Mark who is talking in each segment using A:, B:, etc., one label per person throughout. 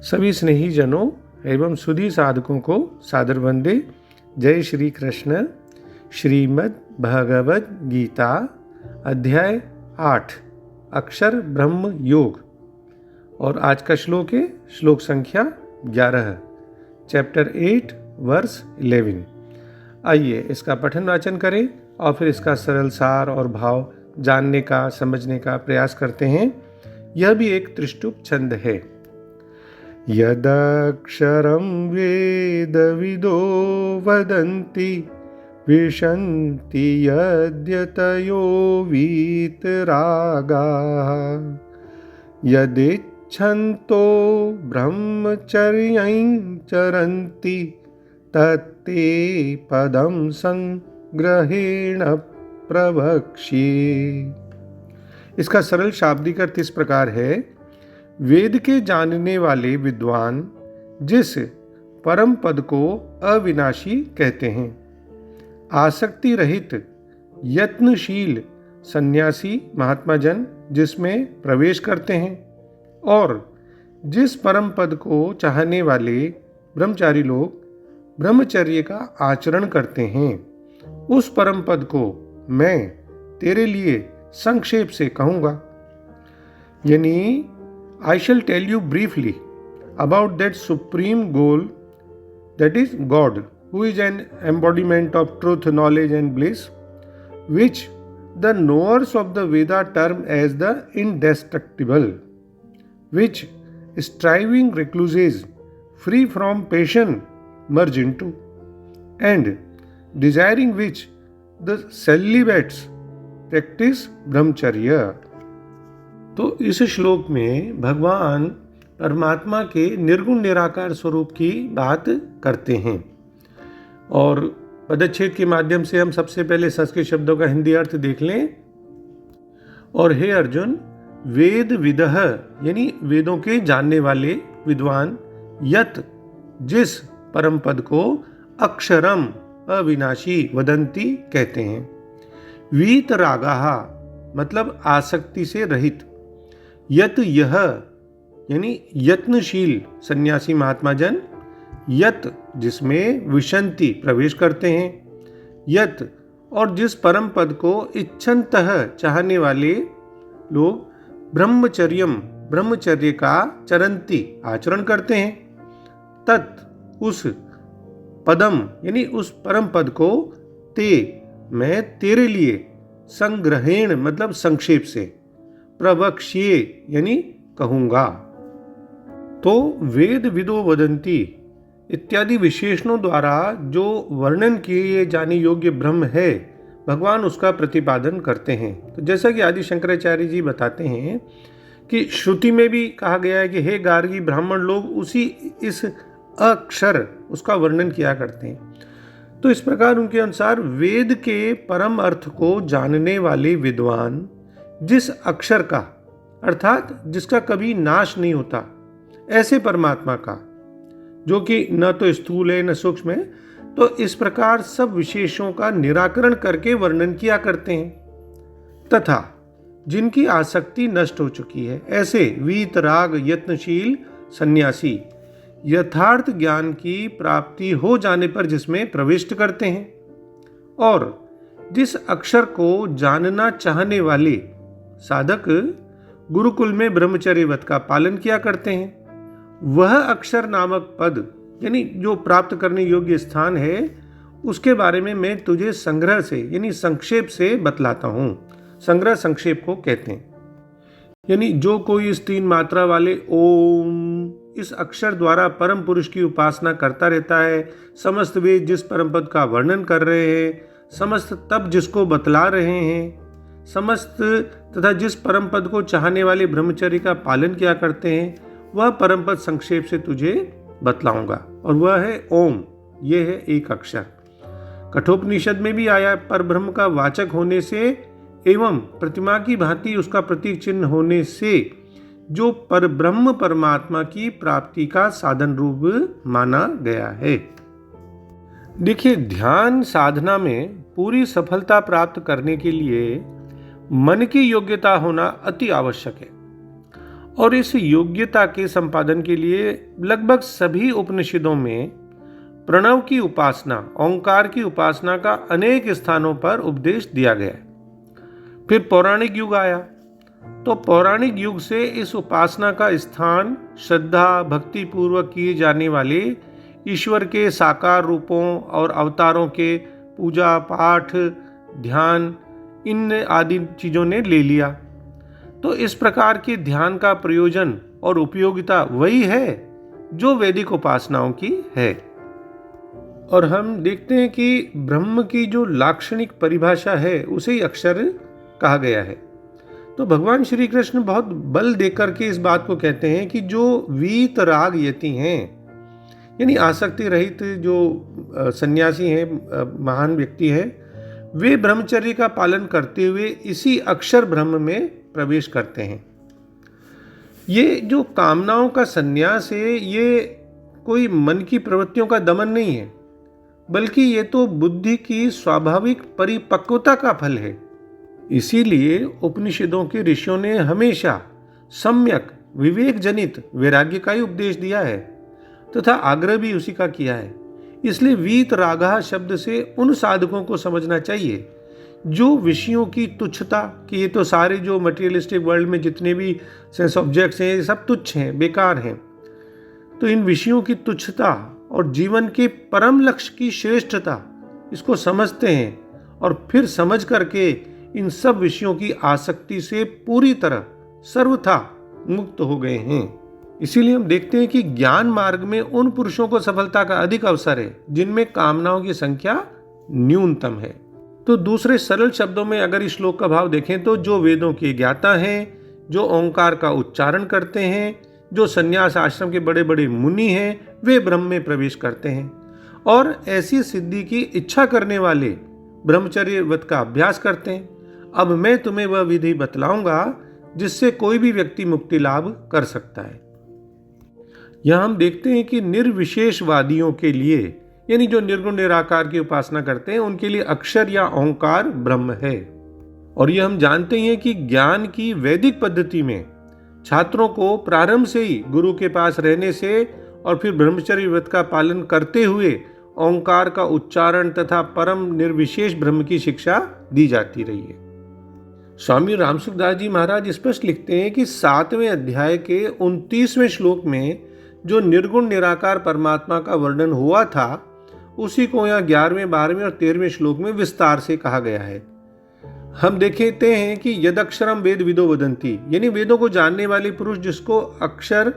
A: सभी स्नेही जनों एवं सुधी साधकों को सादर वंदे। जय श्री कृष्ण। श्रीमद् भगवद गीता अध्याय 8 अक्षर ब्रह्म योग और आज का श्लोक है श्लोक संख्या 11 चैप्टर 8 वर्स 11। आइए इसका पठन वाचन करें और फिर इसका सरल सार और भाव जानने का समझने का प्रयास करते हैं। यह भी एक त्रिष्टुप छंद है। यदक्षरं वेदविदो वदन्ति विशन्ति यद्यतयो वीतरागाः यदिच्छन्तो ब्रह्मचर्यं चरन्ति तत्ते पदं संग्रहेण प्रवक्ष्ये। इसका सरल शाब्दिक अर्थ इस प्रकार है। वेद के जानने वाले विद्वान जिस परम पद को अविनाशी कहते हैं, आसक्ति रहित यत्नशील सन्यासी महात्मा जन जिसमें प्रवेश करते हैं और जिस परम पद को चाहने वाले ब्रह्मचारी लोग ब्रह्मचर्य का आचरण करते हैं, उस परम पद को मैं तेरे लिए संक्षेप से कहूँगा। यानी I shall tell you briefly about that supreme goal, that is God, who is an embodiment of truth, knowledge and bliss, which the knowers of the Veda term as the indestructible, which striving recluses free from passion merge into, and desiring which the celibates practice brahmacharya। तो इस श्लोक में भगवान परमात्मा के निर्गुण निराकार स्वरूप की बात करते हैं और पदच्छेद के माध्यम से हम सबसे पहले संस्कृत शब्दों का हिंदी अर्थ देख लें। और हे अर्जुन, वेद विदः यानी वेदों के जानने वाले विद्वान, यत जिस परम पद को अक्षरम अविनाशी वदंती कहते हैं, वीतरागाः मतलब आसक्ति से रहित, यत यह यानी यत्नशील सन्यासी महात्मा जन, यत जिसमें विशंति प्रवेश करते हैं, यत और जिस परम पद को इच्छन्तः चाहने वाले लोग ब्रह्मचर्य का चरंती आचरण करते हैं, तत् उस पदम यानी उस परम पद को ते मैं तेरे लिए संग्रहेण मतलब संक्षेप से, प्रवक्ष्ये यानी कहूंगा। तो वेद विदो वदंती इत्यादि विशेषणों द्वारा जो वर्णन किए जाने योग्य ब्रह्म है, भगवान उसका प्रतिपादन करते हैं। तो जैसा कि आदि शंकराचार्य जी बताते हैं कि श्रुति में भी कहा गया है कि हे गार्गी, ब्राह्मण लोग उसी इस अक्षर उसका वर्णन किया करते हैं। तो इस प्रकार उनके अनुसार वेद के परम अर्थ को जानने वाले विद्वान जिस अक्षर का अर्थात जिसका कभी नाश नहीं होता, ऐसे परमात्मा का जो कि न तो स्थूल है न सूक्ष्म है, तो इस प्रकार सब विशेषों का निराकरण करके वर्णन किया करते हैं, तथा जिनकी आसक्ति नष्ट हो चुकी है, ऐसे वीतराग यत्नशील सन्यासी यथार्थ ज्ञान की प्राप्ति हो जाने पर जिसमें प्रविष्ट करते हैं और जिस अक्षर को जानना चाहने वाले साधक गुरुकुल में ब्रह्मचर्यव्रत का पालन किया करते हैं, वह अक्षर नामक पद यानी जो प्राप्त करने योग्य स्थान है, उसके बारे में मैं तुझे संग्रह से यानी संक्षेप से बतलाता हूँ। संग्रह संक्षेप को कहते हैं। यानी जो कोई इस 3 मात्रा वाले ओम इस अक्षर द्वारा परम पुरुष की उपासना करता रहता है, समस्त वेद जिस परम पद का वर्णन कर रहे हैं, समस्त तप जिसको बतला रहे हैं, समस्त तथा जिस परम पद को चाहने वाले ब्रह्मचर्य का पालन किया करते हैं, वह परम पद संक्षेप से तुझे बतलाऊंगा और वह है ओम। यह है एक अक्षर। कठोपनिषद में भी आया, पर ब्रह्म का वाचक होने से एवं प्रतिमा की भांति उसका प्रतीक चिन्ह होने से जो पर ब्रह्म परमात्मा की प्राप्ति का साधन रूप माना गया है। देखिए, ध्यान साधना में पूरी सफलता प्राप्त करने के लिए मन की योग्यता होना अति आवश्यक है और इस योग्यता के संपादन के लिए लगभग सभी उपनिषदों में प्रणव की उपासना, ओंकार की उपासना का अनेक स्थानों पर उपदेश दिया गया। फिर पौराणिक युग आया, तो पौराणिक युग से इस उपासना का स्थान श्रद्धा भक्ति पूर्वक किए जाने वाले ईश्वर के साकार रूपों और अवतारों के पूजा पाठ, ध्यान, इन आदि चीज़ों ने ले लिया। तो इस प्रकार के ध्यान का प्रयोजन और उपयोगिता वही है जो वैदिक उपासनाओं की है। और हम देखते हैं कि ब्रह्म की जो लाक्षणिक परिभाषा है उसे ही अक्षर कहा गया है। तो भगवान श्री कृष्ण बहुत बल देकर के इस बात को कहते हैं कि जो वीत राग यति हैं, यानी आसक्ति रहित जो सन्यासी हैं, महान व्यक्ति हैं, वे ब्रह्मचर्य का पालन करते हुए इसी अक्षर ब्रह्म में प्रवेश करते हैं। ये जो कामनाओं का संन्यास है, ये कोई मन की प्रवृत्तियों का दमन नहीं है, बल्कि ये तो बुद्धि की स्वाभाविक परिपक्वता का फल है। इसीलिए उपनिषदों के ऋषियों ने हमेशा सम्यक विवेक जनित वैराग्य का ही उपदेश दिया है तथा आग्रह भी उसी का किया है। इसलिए वीत रागा शब्द से उन साधकों को समझना चाहिए जो विषयों की तुच्छता, कि ये तो सारे जो मटेरियलिस्टिक वर्ल्ड में जितने भी सेंस ऑब्जेक्ट्स हैं, ये सब तुच्छ हैं, बेकार हैं। तो इन विषयों की तुच्छता और जीवन के परम लक्ष्य की श्रेष्ठता, इसको समझते हैं और फिर समझ करके इन सब विषयों की आसक्ति से पूरी तरह सर्वथा मुक्त हो गए हैं। इसीलिए हम देखते हैं कि ज्ञान मार्ग में उन पुरुषों को सफलता का अधिक अवसर है जिनमें कामनाओं की संख्या न्यूनतम है। तो दूसरे सरल शब्दों में अगर इस श्लोक का भाव देखें तो जो वेदों के ज्ञाता हैं, जो ओंकार का उच्चारण करते हैं, जो संन्यास आश्रम के बड़े बड़े मुनि हैं, वे ब्रह्म में प्रवेश करते हैं। और ऐसी सिद्धि की इच्छा करने वाले ब्रह्मचर्य व्रत का अभ्यास करते हैं। अब मैं तुम्हें वह विधि बतलाऊंगा जिससे कोई भी व्यक्ति मुक्ति लाभ कर सकता है। यहां हम देखते हैं कि निर्विशेषवादियों के लिए, यानी जो निर्गुण निराकार की उपासना करते हैं, उनके लिए अक्षर या ओंकार ब्रह्म है। और ये हम जानते हैं कि ज्ञान की वैदिक पद्धति में छात्रों को प्रारंभ से ही गुरु के पास रहने से और फिर ब्रह्मचर्य व्रत का पालन करते हुए ओंकार का उच्चारण तथा परम निर्विशेष ब्रह्म की शिक्षा दी जाती रही है। स्वामी रामसुखदास जी महाराज स्पष्ट लिखते हैं कि 7वें अध्याय के 29वें श्लोक में जो निर्गुण निराकार परमात्मा का वर्णन हुआ था, उसी को यहाँ 11वें, 12वें और 13वें श्लोक में विस्तार से कहा गया है। हम देखते हैं कि यदक्षरम वेद विदो वदंती, यानी वेदों को जानने वाले पुरुष जिसको अक्षर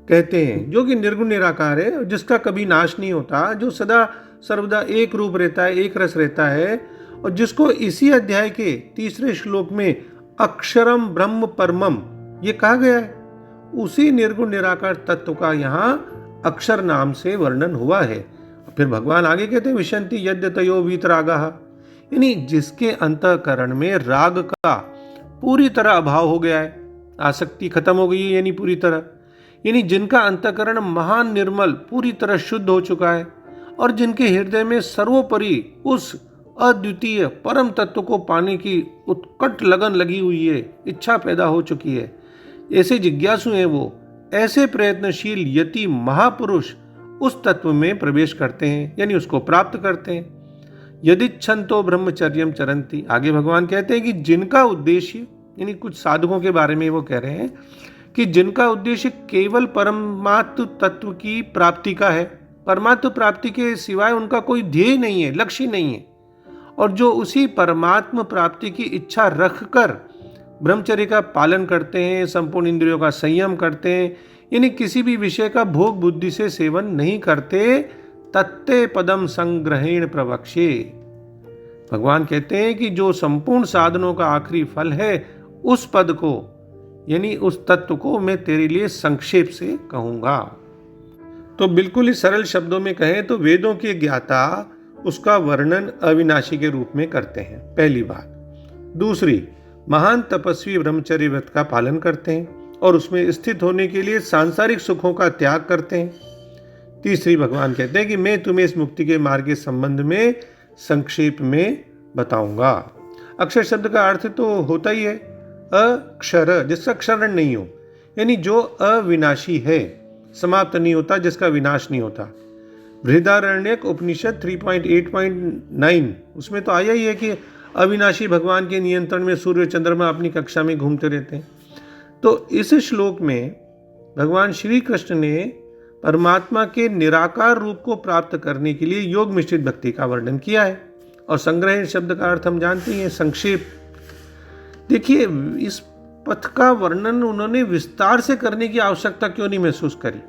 A: कहते हैं, जो कि निर्गुण निराकार है, जिसका कभी नाश नहीं होता, जो सदा सर्वदा एक रूप रहता है, एक रस रहता है, और जिसको इसी अध्याय के 3रे श्लोक में अक्षरम ब्रह्म परमम ये कहा गया है, उसी निर्गुण निराकार तत्व का यहाँ अक्षर नाम से वर्णन हुआ है। फिर भगवान आगे कहते हैं विशंति यद्यतयो वीतरागः, यानी जिसके अंतःकरण में राग का पूरी तरह अभाव हो गया है, आसक्ति खत्म हो गई है, यानी पूरी तरह, यानी जिनका अंतःकरण महान निर्मल पूरी तरह शुद्ध हो चुका है और जिनके हृदय में सर्वोपरि उस अद्वितीय परम तत्व को पाने की उत्कट लगन लगी हुई है, इच्छा पैदा हो चुकी है, ऐसे जिज्ञासु हैं वो, ऐसे प्रयत्नशील यति महापुरुष उस तत्व में प्रवेश करते हैं, यानी उसको प्राप्त करते हैं। यदिच्छन्तो ब्रह्मचर्यम चरन्ति, आगे भगवान कहते हैं कि जिनका उद्देश्य, यानी कुछ साधकों के बारे में वो कह रहे हैं कि जिनका उद्देश्य केवल परमात्म तत्व की प्राप्ति का है, परमात्म प्राप्ति के सिवाय उनका कोई ध्येय नहीं है, लक्ष्य नहीं है, और जो उसी परमात्म प्राप्ति की इच्छा रखकर ब्रह्मचर्य का पालन करते हैं, संपूर्ण इंद्रियों का संयम करते हैं, यानी किसी भी विषय का भोग बुद्धि से सेवन नहीं करते, तत्ते पदम संग्रहेण प्रवक्ष्ये। भगवान कहते हैं कि जो संपूर्ण साधनों का आखिरी फल है, उस पद को, यानी उस तत्व को मैं तेरे लिए संक्षेप से कहूंगा। तो बिल्कुल ही सरल शब्दों में कहें तो वेदों के ज्ञाता उसका वर्णन अविनाशी के रूप में करते हैं, पहली बात। दूसरी, महान तपस्वी ब्रह्मचर्य व्रत का पालन करते हैं और उसमें स्थित होने के लिए सांसारिक सुखों का त्याग करते हैं। तीसरी, भगवान कहते हैं कि मैं तुम्हें इस मुक्ति के मार्ग के संबंध में संक्षेप में बताऊंगा। अक्षर शब्द का अर्थ तो होता ही है अक्षर, जिसका क्षरण नहीं हो, यानी जो अविनाशी है, समाप्त नहीं होता, जिसका विनाश नहीं होता। बृहदारण्यक उपनिषद 3.8.9 उसमें तो आया ही है कि अविनाशी भगवान के नियंत्रण में सूर्य चंद्रमा अपनी कक्षा में घूमते रहते हैं। तो इस श्लोक में भगवान श्री कृष्ण ने परमात्मा के निराकार रूप को प्राप्त करने के लिए योग मिश्रित भक्ति का वर्णन किया है। और संग्रह शब्द का अर्थ हम जानते हैं, संक्षेप। देखिए, इस पथ का वर्णन उन्होंने विस्तार से करने की आवश्यकता क्यों नहीं महसूस करी,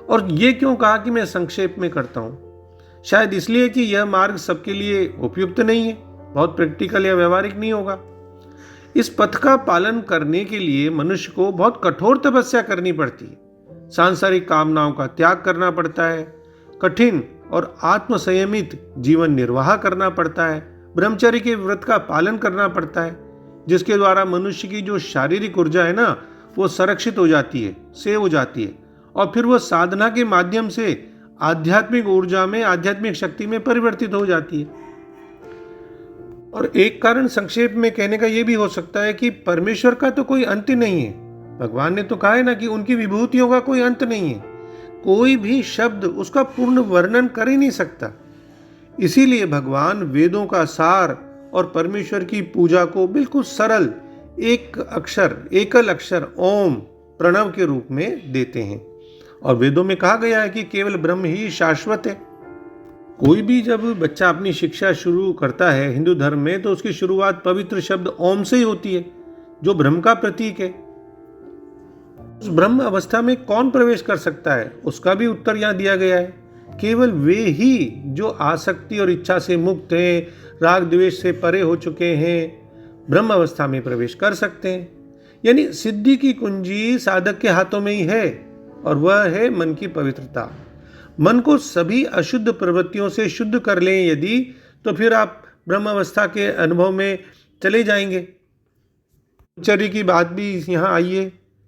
A: और ये क्यों कहा कि मैं संक्षेप में करता हूं? शायद इसलिए कि यह मार्ग सबके लिए उपयुक्त नहीं है, बहुत प्रैक्टिकल या व्यवहारिक नहीं होगा। इस पथ का पालन करने के लिए मनुष्य को बहुत कठोर तपस्या करनी पड़ती है, सांसारिक कामनाओं का त्याग करना पड़ता है, कठिन और आत्मसंयमित जीवन निर्वाह करना पड़ता है, ब्रह्मचर्य के व्रत का पालन करना पड़ता है, जिसके द्वारा मनुष्य की जो शारीरिक ऊर्जा है ना, वो संरक्षित हो जाती है, सेव हो जाती है, और फिर वो साधना के माध्यम से आध्यात्मिक ऊर्जा में, आध्यात्मिक शक्ति में परिवर्तित हो जाती है। और एक कारण संक्षेप में कहने का यह भी हो सकता है कि परमेश्वर का तो कोई अंत नहीं है। भगवान ने तो कहा है ना कि उनकी विभूतियों का कोई अंत नहीं है, कोई भी शब्द उसका पूर्ण वर्णन कर ही नहीं सकता। इसीलिए भगवान वेदों का सार और परमेश्वर की पूजा को बिल्कुल सरल एकल अक्षर ओम प्रणव के रूप में देते हैं। और वेदों में कहा गया है कि केवल ब्रह्म ही शाश्वत है। कोई भी जब बच्चा अपनी शिक्षा शुरू करता है हिंदू धर्म में, तो उसकी शुरुआत पवित्र शब्द ओम से ही होती है, जो ब्रह्म का प्रतीक है। उस ब्रह्म अवस्था में कौन प्रवेश कर सकता है, उसका भी उत्तर यहाँ दिया गया है। केवल वे ही जो आसक्ति और इच्छा से मुक्त हैं, राग द्वेष से परे हो चुके हैं, ब्रह्म अवस्था में प्रवेश कर सकते हैं। यानी सिद्धि की कुंजी साधक के हाथों में ही है, और वह है मन की पवित्रता। मन को सभी अशुद्ध प्रवृत्तियों से शुद्ध कर लें यदि, तो फिर आप ब्रह्म अवस्था के अनुभव में चले जाएंगे। ब्रह्मचर्य की बात भी यहाँ आई है,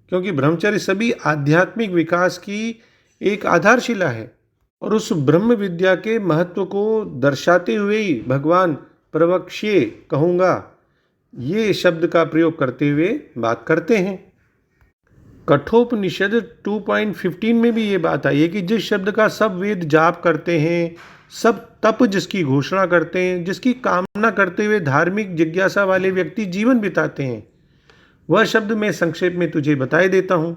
A: क्योंकि ब्रह्मचर्य सभी आध्यात्मिक विकास की एक आधारशिला है। और उस ब्रह्म विद्या के महत्व को दर्शाते हुए ही भगवान प्रवक्ष्ये कहूँगा, ये शब्द का प्रयोग करते हुए बात करते हैं। कठोपनिषद 2.15 में भी ये बात आई है कि जिस शब्द का सब वेद जाप करते हैं, सब तप जिसकी घोषणा करते हैं, जिसकी कामना करते हुए धार्मिक जिज्ञासा वाले व्यक्ति जीवन बिताते हैं, वह शब्द मैं संक्षेप में तुझे बताए देता हूं।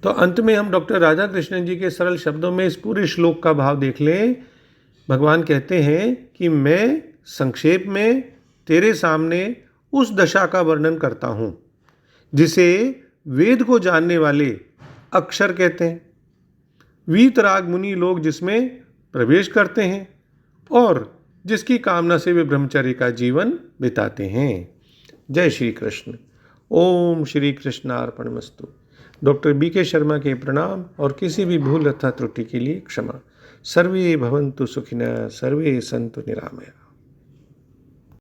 A: तो अंत में हम डॉक्टर राधा कृष्णन जी के सरल शब्दों में इस पूरे श्लोक का भाव देख लें। भगवान कहते हैं कि मैं संक्षेप में तेरे सामने उस दशा का वर्णन करता हूं जिसे वेद को जानने वाले अक्षर कहते हैं, वीतराग मुनि लोग जिसमें प्रवेश करते हैं, और जिसकी कामना से वे ब्रह्मचर्य का जीवन बिताते हैं। जय श्री कृष्ण। ओम श्री कृष्णार्पणमस्तु। डॉक्टर BK शर्मा के प्रणाम, और किसी भी भूल अथवा त्रुटि के लिए क्षमा। सर्वे भवन्तु सुखिनः, सर्वे सन्तु निरामया।